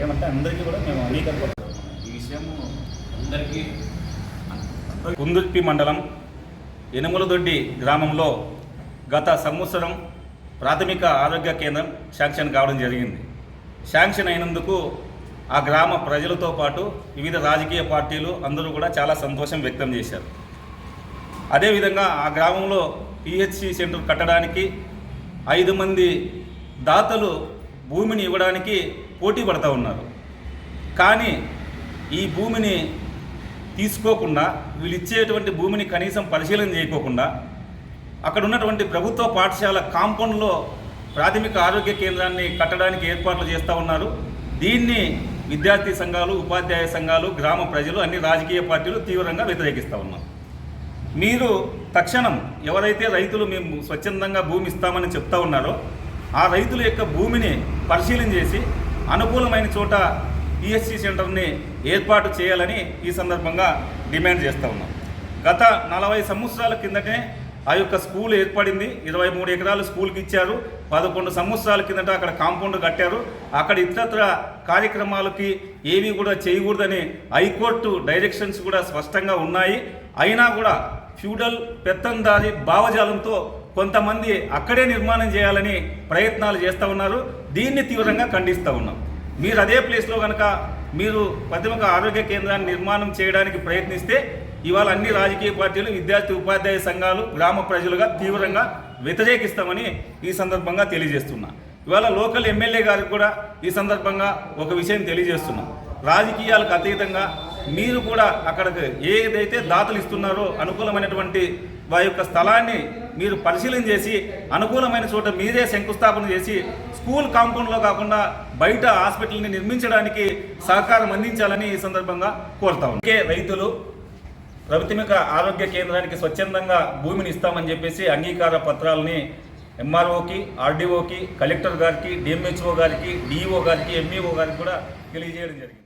ఏమంటే అందరికీ కూడా మేము అంగీకరించాం ఈ విషయం అందరికీ. కుందుర్పి మండలం ఎనుమలదొడ్డి గ్రామంలో గత సంవత్సరం ప్రాథమిక ఆరోగ్య కేంద్రం శాంక్షన్ కావడం జరిగింది. శాంక్షన్ అయినందుకు ఆ గ్రామ ప్రజలతో పాటు వివిధ రాజకీయ పార్టీలు అందరూ కూడా చాలా సంతోషం వ్యక్తం చేశారు. అదేవిధంగా ఆ గ్రామంలో పిహెచ్సి సెంటర్ కట్టడానికి 5 మంది దాతలు భూమిని ఇవ్వడానికి పోటీ పడుతూ ఉన్నారు. కానీ ఈ భూమిని తీసుకోకుండా, వీళ్ళు ఇచ్చేటువంటి భూమిని కనీసం పరిశీలన చేయకోకుండా అక్కడ ఉన్నటువంటి ప్రభుత్వ పాఠశాల కాంపౌండ్లో ప్రాథమిక ఆరోగ్య కేంద్రాన్ని కట్టడానికి ఏర్పాట్లు చేస్తూ ఉన్నారు. దీన్ని విద్యార్థి సంఘాలు, ఉపాధ్యాయ సంఘాలు, గ్రామ ప్రజలు, అన్ని రాజకీయ పార్టీలు తీవ్రంగా వ్యతిరేకిస్తూ ఉన్నారు. మీరు తక్షణం ఎవరైతే రైతులు మేము స్వచ్ఛందంగా భూమి ఇస్తామని చెప్తా ఉన్నారో ఆ రైతుల యొక్క భూమిని పరిశీలన చేసి అనుకూలమైన చోట పిహెచ్సి సెంటర్ని ఏర్పాటు చేయాలని ఈ సందర్భంగా డిమాండ్ చేస్తూ ఉన్నాం. గత 40 సంవత్సరాల కిందటే ఆ యొక్క స్కూల్ ఏర్పడింది. 23 ఎకరాలు స్కూల్కి ఇచ్చారు. 11 సంవత్సరాల కిందట అక్కడ కాంపౌండ్ కట్టారు. అక్కడ ఇతరత్ర కార్యక్రమాలకి ఏవి కూడా చేయకూడదని హైకోర్టు డైరెక్షన్స్ కూడా స్పష్టంగా ఉన్నాయి. అయినా కూడా ఫ్యూడల్ పెత్తందారి భావజాలంతో కొంతమంది అక్కడే నిర్మాణం చేయాలని ప్రయత్నాలు చేస్తూ ఉన్నారు. దీన్ని తీవ్రంగా ఖండిస్తూ ఉన్నాం. మీరు అదే ప్లేస్లో కనుక మీరు ప్రాథమిక ఆరోగ్య కేంద్రాన్ని నిర్మాణం చేయడానికి ప్రయత్నిస్తే ఇవాళ అన్ని రాజకీయ పార్టీలు, విద్యార్థి ఉపాధ్యాయ సంఘాలు, గ్రామ ప్రజలుగా తీవ్రంగా వ్యతిరేకిస్తామని ఈ సందర్భంగా తెలియజేస్తున్నా. ఇవాళ లోకల్ ఎమ్మెల్యే గారికి కూడా ఈ సందర్భంగా ఒక విషయం తెలియజేస్తున్నాం. రాజకీయాలకు అతీతంగా మీరు కూడా అక్కడికి ఏదైతే దాతలు ఇస్తున్నారో అనుకూలమైనటువంటి వారి యొక్క స్థలాన్ని మీరు పరిశీలన చేసి అనుకూలమైన చోట మీరే శంకుస్థాపన చేసి స్కూల్ కాంపౌండ్లో కాకుండా బయట హాస్పిటల్ని నిర్మించడానికి సహకారం అందించాలని ఈ సందర్భంగా కోరుతా ఉన్నాం. రైతులు ప్రాథమిక ఆరోగ్య కేంద్రానికి స్వచ్ఛందంగా భూమిని ఇస్తామని చెప్పేసి అంగీకార పత్రాలని ఎంఆర్ఓకి, ఆర్డీఓకి, కలెక్టర్ గారికి, డిఎంహెచ్ఓ గారికి, డిఈఓ గారికి, ఎంఈఓ గారికి కూడా తెలియజేయడం జరిగింది.